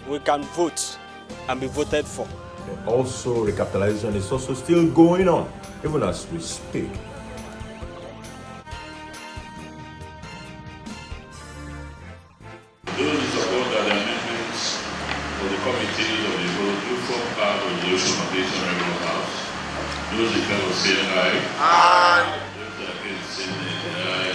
we can vote and be voted for. Also, recapitalization is also still going on, even as we speak. Those who support that the amendments of the committees of the vote do form part of the resolution of this honorable house. Those in favor say aye. Aye. Those against say nay.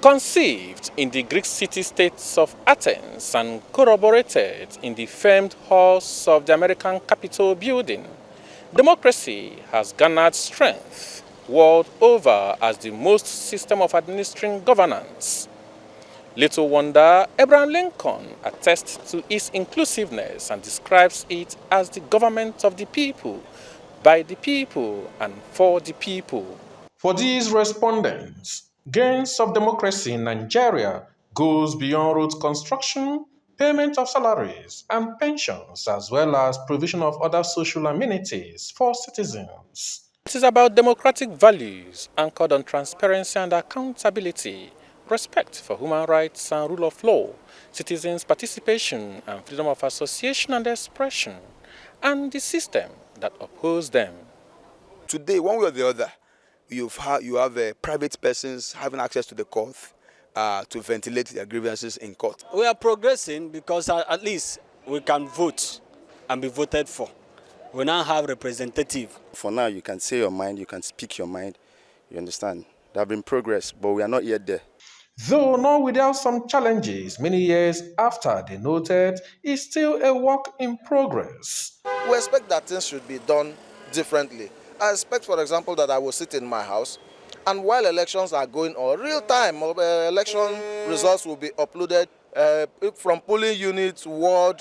Conceived in the Greek city-states of Athens and corroborated in the famed halls of the American Capitol building, democracy has garnered strength world over as the most system of administering governance. Little wonder Abraham Lincoln attests to its inclusiveness and describes it as the government of the people, by the people, and for the people. For these respondents, gains of democracy in Nigeria goes beyond road construction, payment of salaries and pensions, as well as provision of other social amenities for citizens. It is about democratic values anchored on transparency and accountability, respect for human rights and rule of law, citizens' participation and freedom of association and expression, and the system that upholds them. Today, one way or the other, you have private persons having access to the court to ventilate their grievances in court. We are progressing because at least we can vote and be voted for. We now have representative. For now, you can say your mind, you can speak your mind, you understand. There have been progress, but we are not yet there. Though not without some challenges, many years after they noted, it's still a work in progress. We expect that things should be done differently. I expect, for example, that I will sit in my house, and while elections are going on, real-time election results will be uploaded from polling units, ward,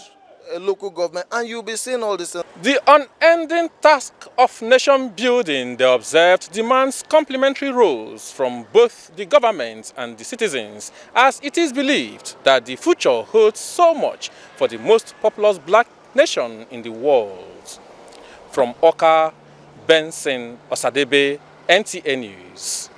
local government, and you'll be seeing all this. The unending task of nation building, they observed, demands complementary roles from both the government and the citizens, as it is believed that the future holds so much for the most populous black nation in the world. From Oka, Benson, Osadebe, NTA News.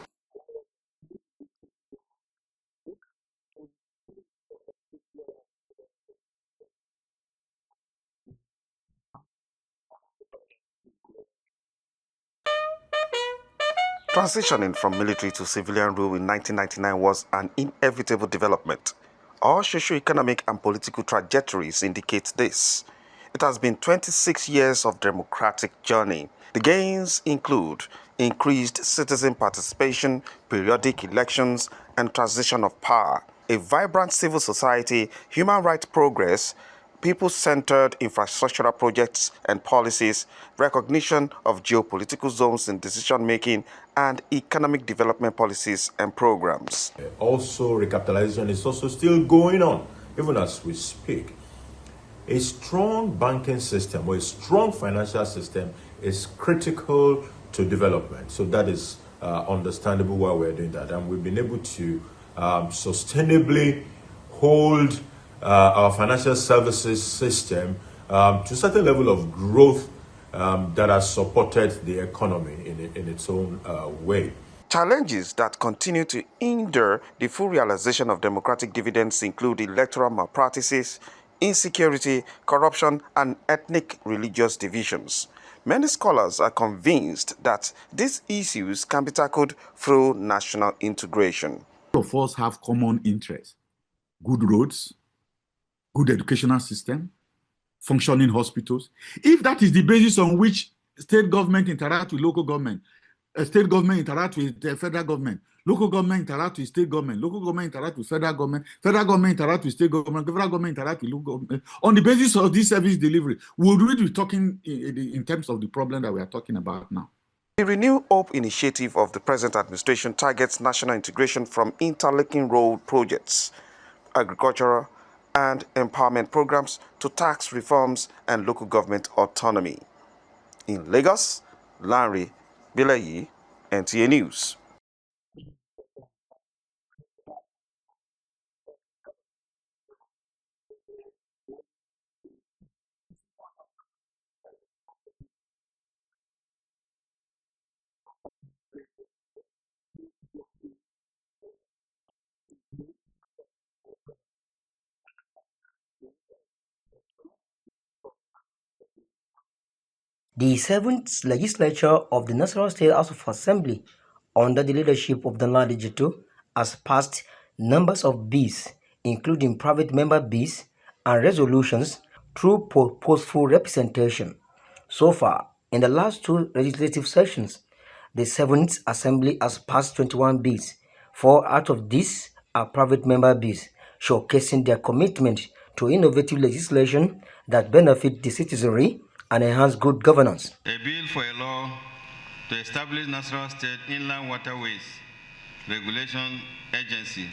Transitioning from military to civilian rule in 1999 was an inevitable development. Our socio-economic and political trajectories indicate this. It has been 26 years of democratic journey. The gains include increased citizen participation, periodic elections, and transition of power, a vibrant civil society, human rights progress, people-centered infrastructural projects and policies, recognition of geopolitical zones in decision-making, and economic development policies and programs. Also, recapitalization is also still going on, even as we speak. A strong banking system or a strong financial system is critical to development. So that is understandable why we're doing that. And we've been able to sustainably hold our financial services system to a certain level of growth that has supported the economy in its own way. Challenges that continue to hinder the full realization of democratic dividends include electoral malpractices, insecurity, corruption, and ethnic religious divisions. Many scholars are convinced that these issues can be tackled through national integration. All of us have common interests: good roads, good educational system, functioning hospitals. If that is the basis on which state government interact with local government, state government interact with the federal government, local government interact with state government, local government interact with federal government interact with state government, federal government interact with local government. On the basis of this service delivery, would we be talking in terms of the problem that we are talking about now? The Renew Hope initiative of the present administration targets national integration from interlinking road projects, agricultural and empowerment programs to tax reforms and local government autonomy. In Lagos, Larry Bilayi, NTA News. The 7th Legislature of the National State House of Assembly, under the leadership of Danladi Digital, has passed numbers of bills, including private member bills and resolutions, through purposeful representation. So far, in the last two legislative sessions, the 7th Assembly has passed 21 bills. 4 out of these are private member bills, showcasing their commitment to innovative legislation that benefit the citizenry and enhance good governance. A bill for a law to establish National State Inland Waterways Regulation Agency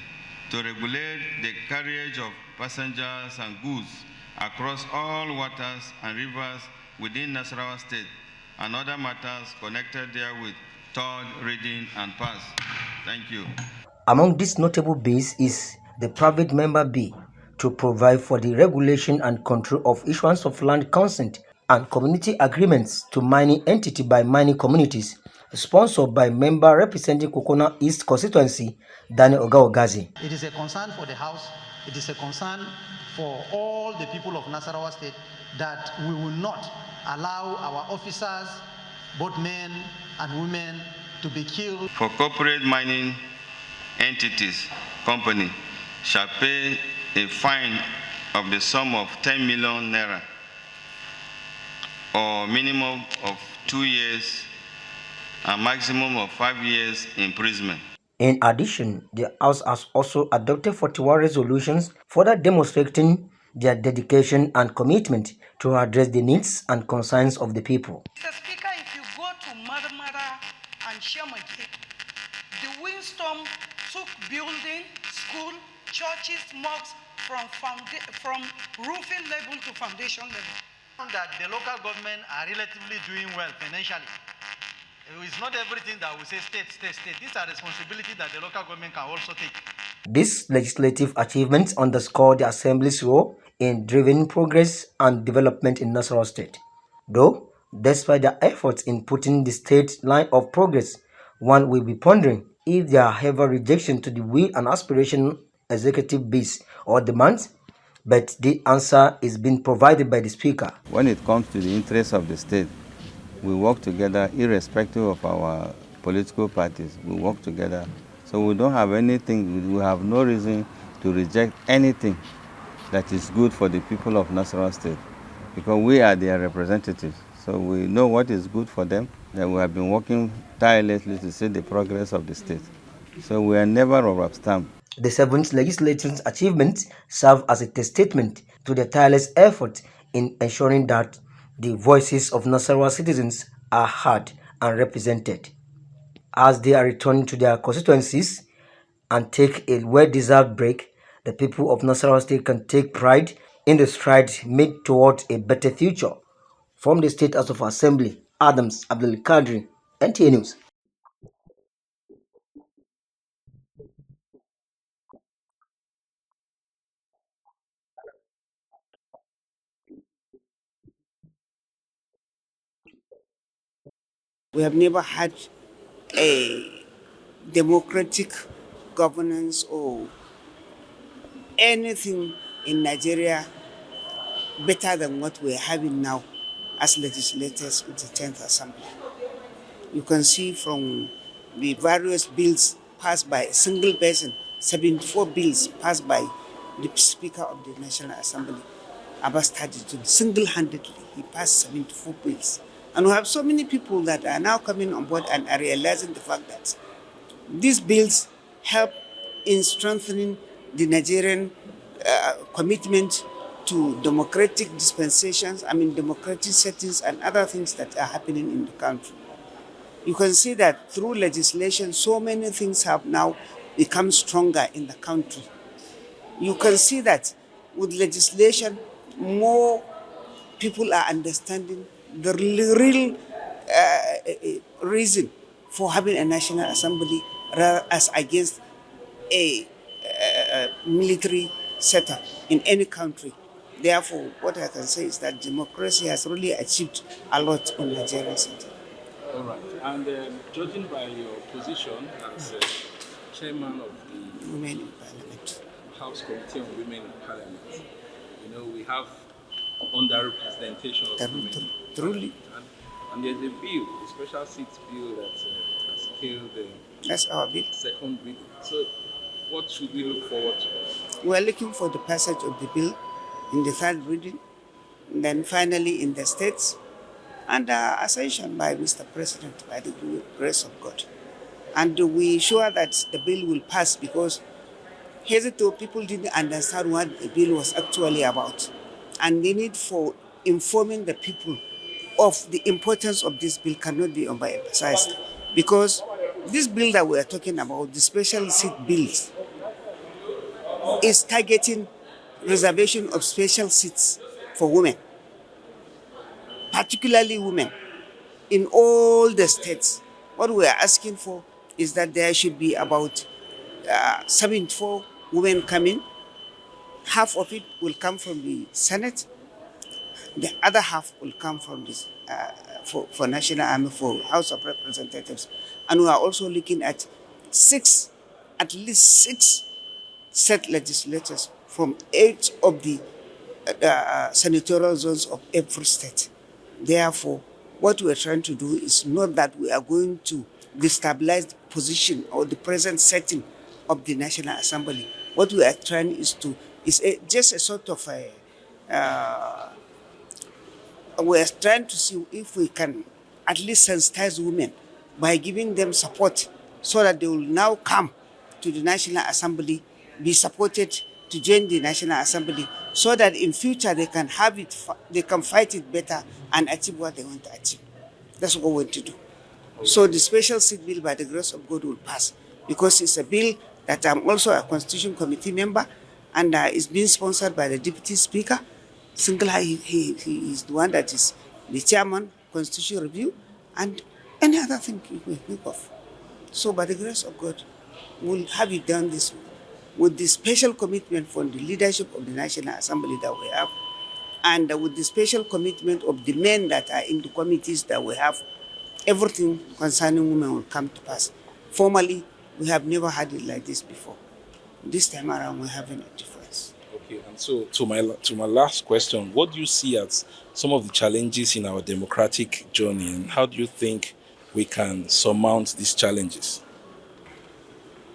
to regulate the carriage of passengers and goods across all waters and rivers within Nasarawa State and other matters connected therewith. Third reading and pass. Thank you. Among these notable bills is the private member bill to provide for the regulation and control of issuance of land consent and community agreements to mining entity by mining communities, sponsored by member representing Kokona East constituency, Daniel Ogaogazi. It is a concern for the House, it is a concern for all the people of Nasarawa State that we will not allow our officers, both men and women, to be killed. For corporate mining entities, company shall pay a fine of the sum of 10 million naira or minimum of 2 years and maximum of 5 years imprisonment. In addition, the House has also adopted 41 resolutions further demonstrating their dedication and commitment to address the needs and concerns of the people. Mr. Speaker, if you go to Madamara and Shamaki, the windstorm took building, school, churches, mosques from roofing level to foundation level. That the local government are relatively doing well financially. It's not everything that we say state. These are responsibilities that the local government can also take. These legislative achievements underscore the Assembly's role in driving progress and development in Nasarawa State. Though, despite their efforts in putting the state line of progress, one will be pondering if there are ever rejection to the will and aspiration executive bills or demands, but the answer is being provided by the Speaker. When it comes to the interests of the state, we work together irrespective of our political parties. We work together. So we don't have anything, we have no reason to reject anything that is good for the people of Nasarawa State, because we are their representatives. So we know what is good for them, and we have been working tirelessly to see the progress of the state. So we are never rubber stamp. The 7th legislature's achievements serve as a testament to their tireless effort in ensuring that the voices of Nasarawa citizens are heard and represented. As they are returning to their constituencies and take a well-deserved break, the people of Nasarawa State can take pride in the strides made towards a better future. From the State House of Assembly, Adams Abdul Kadri, NTA News. We have never had a democratic governance or anything in Nigeria better than what we're having now as legislators in the 10th Assembly. You can see from the various bills passed by a single person, 74 bills passed by the Speaker of the National Assembly, Abbas Tajuddin, single-handedly, he passed 74 bills. And we have so many people that are now coming on board and are realizing the fact that these bills help in strengthening the Nigerian commitment to democratic dispensations, democratic settings and other things that are happening in the country. You can see that through legislation, so many things have now become stronger in the country. You can see that with legislation, more people are understanding the real reason for having a national assembly as against a military setup in any country. Therefore, what I can say is that democracy has really achieved a lot in Nigeria. All right. And judging by your position as chairman of the Women in Parliament, House Committee on Women in Parliament, we have underrepresentation of women. Truly. And there's a bill, a special seats bill that has killed the That's our bill. second reading. So what should we look forward to? We are looking for the passage of the bill in the third reading, and then finally in the states, and ascension by Mr. President by the grace of God. And we sure that the bill will pass because hitherto people didn't understand what the bill was actually about. And the need for informing the people of the importance of this bill cannot be overemphasized. Because this bill that we are talking about, the special seat bills, is targeting reservation of special seats for women, particularly women, in all the states. What we are asking for is that there should be about 74 women coming. Half of it will come from the Senate. The other half will come from this for National Army, for House of Representatives. And we are also looking at at least six set legislators from each of the senatorial zones of every state. Therefore, what we are trying to do is not that we are going to destabilize the position or the present setting of the National Assembly. What we are trying is just a sort of we are trying to see if we can at least sensitize women by giving them support so that they will now come to the National Assembly, be supported to join the National Assembly, so that in future they can have it, they can fight it better and achieve what they want to achieve. That's what we want to do. So the special seat bill, by the grace of God, will pass because it's a bill that I'm also a Constitution Committee member, and it's being sponsored by the Deputy Speaker. He is the one that is the chairman, Constitution Review, and any other thing you may think of. So by the grace of God, we'll have it done this with the special commitment from the leadership of the National Assembly that we have, and with the special commitment of the men that are in the committees that we have. Everything concerning women will come to pass. Formally, we have never had it like this before. This time around, we're having a difference. Okay, and so to my last question, what do you see as some of the challenges in our democratic journey, and how do you think we can surmount these challenges?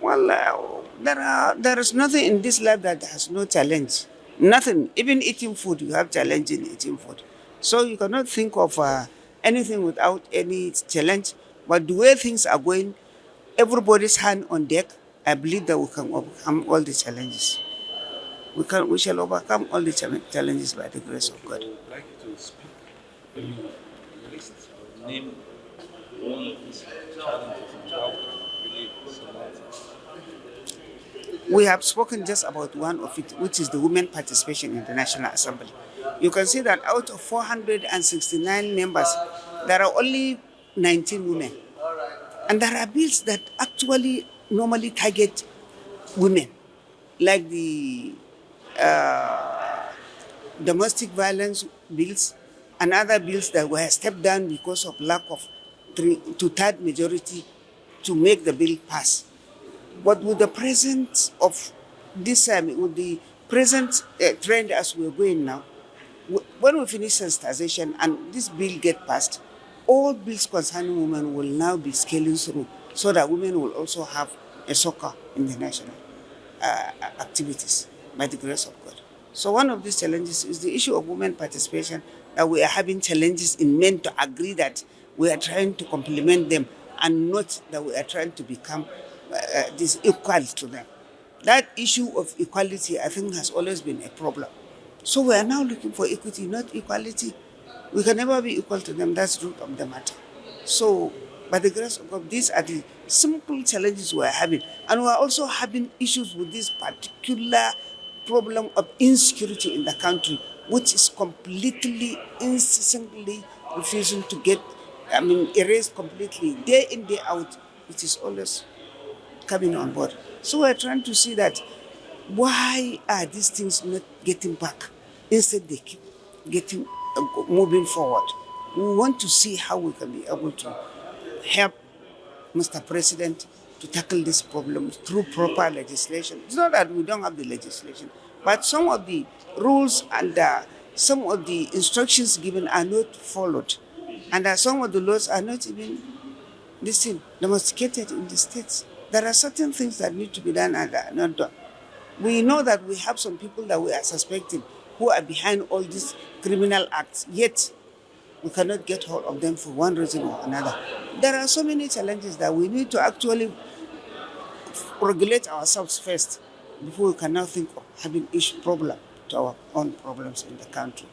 Well, there is nothing in this life that has no challenge. Nothing. Even eating food, you have challenge in eating food. So you cannot think of anything without any challenge. But the way things are going, everybody's hand on deck, I believe that we can overcome all the challenges. We shall overcome all the challenges by the grace of God. I would like you to speak. When you list or name one of these challenges and how we can really surmount it. We have spoken just about one of it, which is the women participation in the National Assembly. You can see that out of 469 members, there are only 19 women. And there are bills that actually normally target women, like the domestic violence bills and other bills that were stepped down because of lack of two-third majority to make the bill pass. But with the present of this, with the present trend as we're going now, when we finish sensitization and this bill get passed, all bills concerning women will now be scaling through so that women will also have a soccer in the national activities by the grace of God. So one of these challenges is the issue of women participation, that we are having challenges in men to agree that we are trying to complement them and not that we are trying to become this equal to them. That issue of equality, I think, has always been a problem. So we are now looking for equity, not equality. We can never be equal to them. That's the root of the matter. So, by the grace of God, these are the simple challenges we are having. And we are also having issues with this particular problem of insecurity in the country, which is completely, incessantly refusing to get, erased completely. Day in, day out, it is always coming on board. So we're trying to see that why are these things not getting back? Instead, they keep getting moving forward. We want to see how we can be able to help Mr. President to tackle this problem through proper legislation. It's not that we don't have the legislation, but some of the rules and some of the instructions given are not followed. And some of the laws are not even domesticated in the states. There are certain things that need to be done and are not done. We know that we have some people that we are suspecting who are behind all these criminal acts, yet we cannot get hold of them for one reason or another. There are so many challenges that we need to actually regulate ourselves first before we can now think of having each problem to our own problems in the country.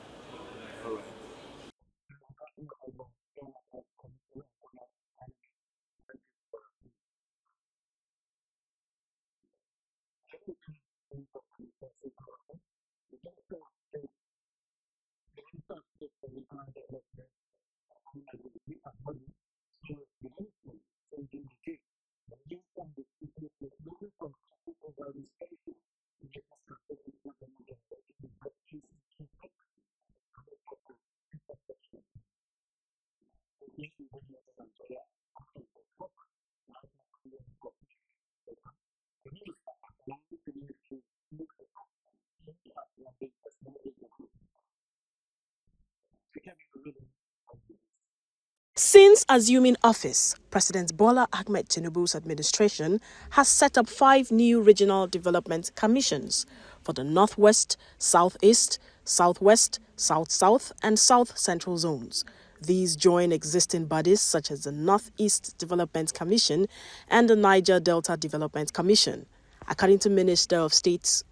Since assuming office, President Bola Ahmed Tinubu's administration has set up 5 new regional development commissions for the Northwest, Southeast, Southwest, South-South and South-Central zones. These join existing bodies such as the Northeast Development Commission and the Niger Delta Development Commission. According to Minister of State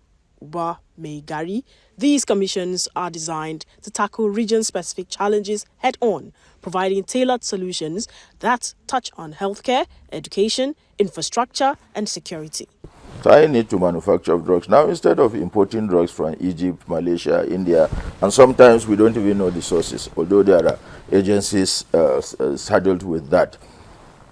Uba Meigari, these commissions are designed to tackle region-specific challenges head-on, providing tailored solutions that touch on healthcare, education, infrastructure, and security. So I need to manufacture drugs. Now, instead of importing drugs from Egypt, Malaysia, India, and sometimes we don't even know the sources, although there are agencies saddled with that.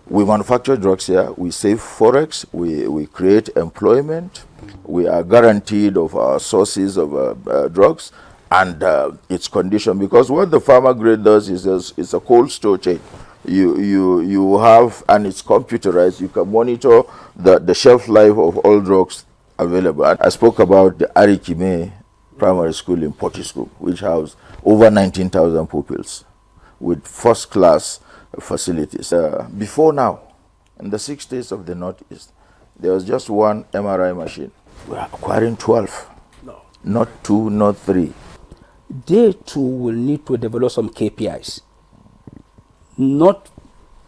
We manufacture drugs here, we save forex, we create employment, we are guaranteed of our sources of drugs and its condition. Because what the pharma grade does is it's a cold store chain. You have, and it's computerized, you can monitor the shelf life of all drugs available. And I spoke about the Arikime Primary School in Portisco, which housed over 19,000 pupils with first-class facilities. Before now, in the 6 states of the Northeast, there was just one MRI machine. We are acquiring 12. No. Not 2, not 3. They too will need to develop some KPIs. Not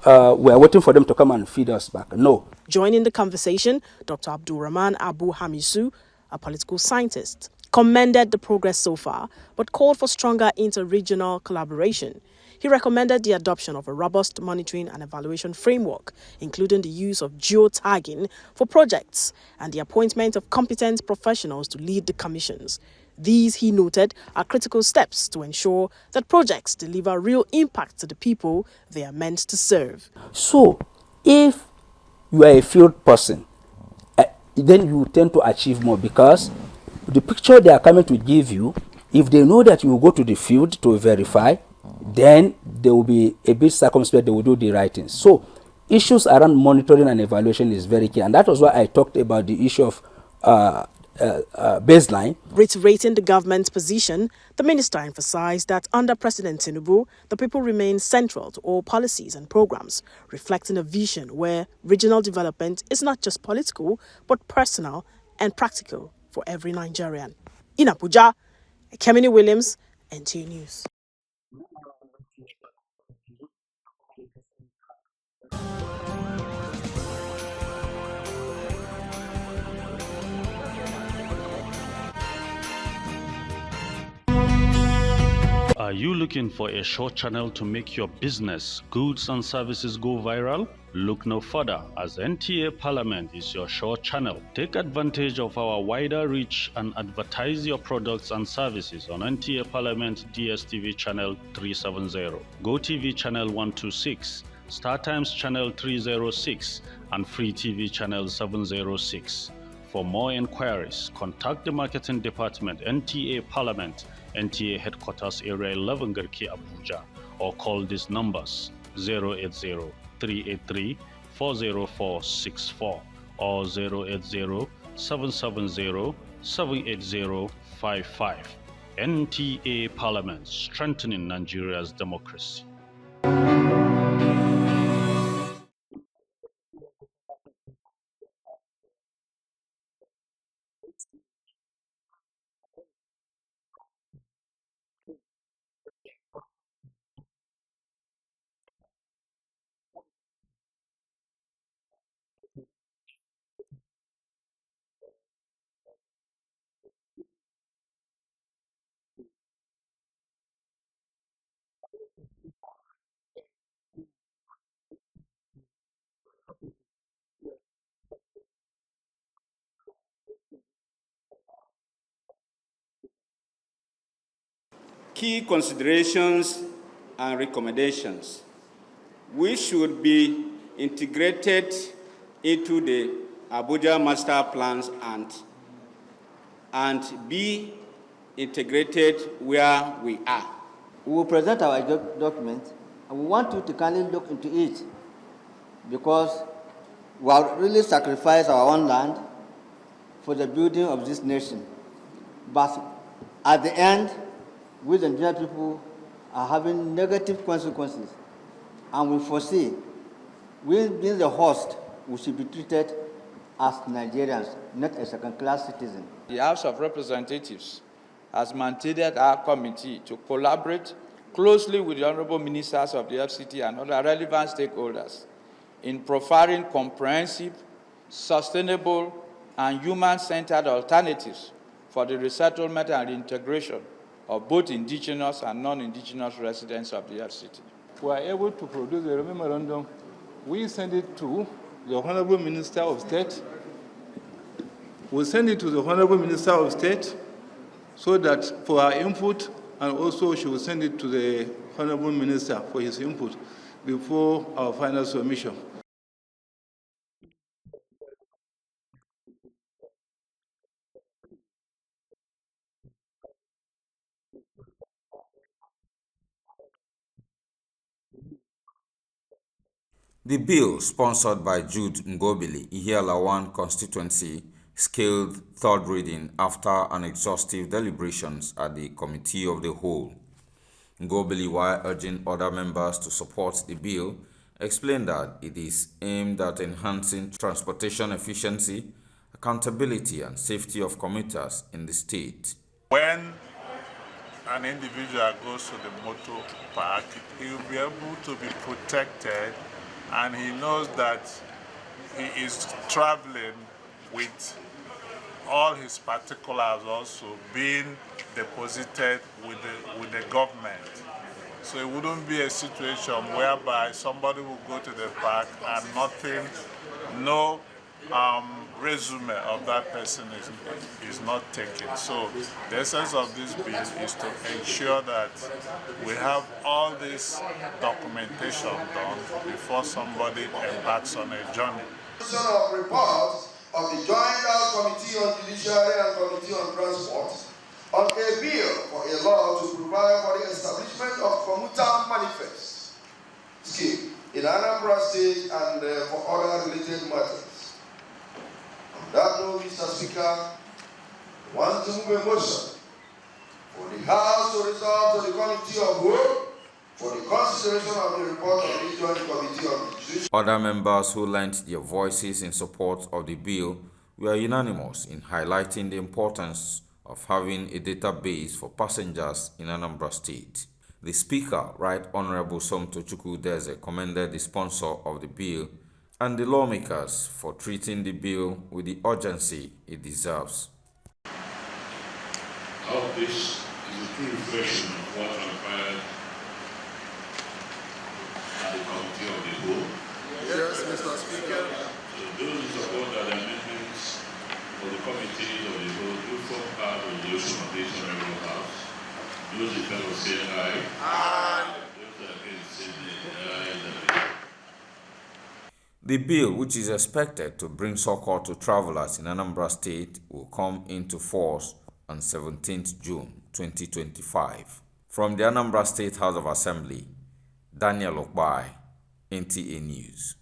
we are waiting for them to come and feed us back. No. Joining the conversation, Dr. Abdulrahman Abu Hamisu, a political scientist, commended the progress so far, but called for stronger inter-regional collaboration. He recommended the adoption of a robust monitoring and evaluation framework, including the use of geotagging for projects and the appointment of competent professionals to lead the commissions. These, he noted, are critical steps to ensure that projects deliver real impact to the people they are meant to serve. So, if you are a field person, then you tend to achieve more, because the picture they are coming to give you, if they know that you will go to the field to verify, then they will be a bit circumspect, they will do the right things. So, issues around monitoring and evaluation is very key. And that was why I talked about the issue of baseline. Reiterating the government's position, the minister emphasized that under President Tinubu, the people remain central to all policies and programs, reflecting a vision where regional development is not just political, but personal and practical for every Nigerian. In Abuja, Kemini Williams, NTA News. Are you looking for a short channel to make your business, goods and services go viral? Look no further, as NTA Parliament is your short channel. Take advantage of our wider reach and advertise your products and services on NTA Parliament DSTV channel 370, GoTV channel 126, StarTimes channel 306, and Free TV channel 706. For more inquiries, contact the Marketing Department, NTA Parliament, NTA Headquarters Area 11 Garki Abuja, or call these numbers 080-383-40464 or 080-770-78055. NTA Parliament, strengthening Nigeria's democracy. Key considerations and recommendations which should be integrated into the Abuja master plans and be integrated where we are. We will present our document, and we want you to kindly look into it, because we have really sacrificed our own land for the building of this nation. But at the end, we the Nigerian people are having negative consequences, and we foresee, we being the host, we should be treated as Nigerians, not as second-class citizens. The House of Representatives has mandated our committee to collaborate closely with the honorable ministers of the FCT and other relevant stakeholders in providing comprehensive, sustainable, and human-centered alternatives for the resettlement and reintegration of both indigenous and non-indigenous residents of the FCT. We are able to produce a memorandum. We send it to the Honorable Minister of State. We send it to the Honorable Minister of State so that for our input, and also she will send it to the Honorable Minister for his input before our final submission. The bill, sponsored by Jude Ngobili, Ihiala constituency, scaled third reading after an exhaustive deliberations at the Committee of the Whole. Ngobili, while urging other members to support the bill, explained that it is aimed at enhancing transportation efficiency, accountability and safety of commuters in the state. When an individual goes to the motor park, he will be able to be protected, and he knows that he is traveling with all his particulars also being deposited with the government. So it wouldn't be a situation whereby somebody will go to the park and no resume of that person is not taken. So the essence of this bill is to ensure that we have all this documentation done before somebody embarks on a journey. Reports of the Joint House Committee on Judiciary and Committee on Transport on a bill for a law to provide for the establishment of commuter manifest scheme in Anambra State and Speaker, want to move a motion for the House to resolve to the Committee of Whole for the consideration of the report of the Joint Committee on Judicial. Other members who lent their voices in support of the bill were unanimous in highlighting the importance of having a database for passengers in Anambra State. The Speaker, Right Honorable Somto Chukwudeze, commended the sponsor of the bill and the lawmakers for treating the bill with the urgency it deserves. All this is a true reflection of what transpired at the Committee of the Whole. Yes, Mr. Speaker. So those who support that the amendments for the Committee of the Whole do form part of the resolution of this Honorable House. Those in favor say aye. Aye. Those against say nay. The bill, which is expected to bring succor to travelers in Anambra State, will come into force on 17th June 2025. From the Anambra State House of Assembly, Daniel Okbai, NTA News.